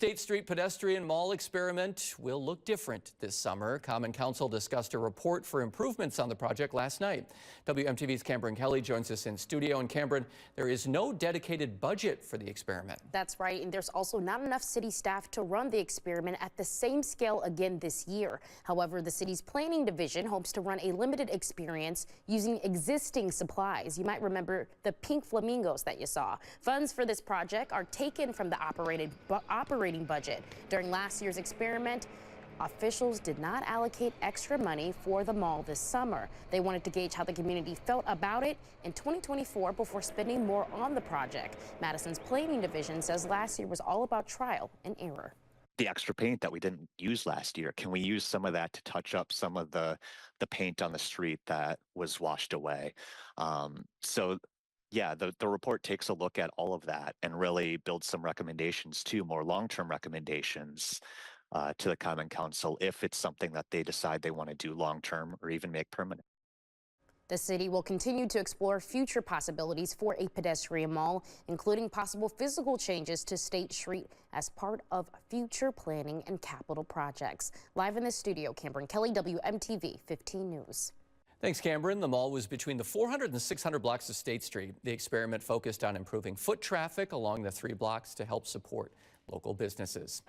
State Street Pedestrian Mall experiment will look different this summer. Common Council discussed a report for improvements on the project last night. WMTV's Cameron Kelly joins us in studio. And Cameron, there is no dedicated budget for the experiment. That's right. And there's also not enough city staff to run the experiment at the same scale again this year. However, the city's planning division hopes to run a limited experience using existing supplies. You might remember the pink flamingos that you saw. Funds for this project are taken from the operating budget. During last year's experiment, officials did not allocate extra money for the mall this summer. They wanted to gauge how the community felt about it in 2024 before spending more on the project. Madison's planning division says last year was all about trial and error. The extra paint that we didn't use last year, can we use some of that to touch up some of the paint on the street that was washed away? Yeah, the report takes a look at all of that and really builds some recommendations too, more long-term recommendations to the Common Council if it's something that they decide they want to do long-term or even make permanent. The city will continue to explore future possibilities for a pedestrian mall, including possible physical changes to State Street as part of future planning and capital projects. Live in the studio, Cameron Kelly, WMTV 15 News. Thanks, Cameron. The mall was between the 400 and 600 blocks of State Street. The experiment focused on improving foot traffic along the 3 blocks to help support local businesses.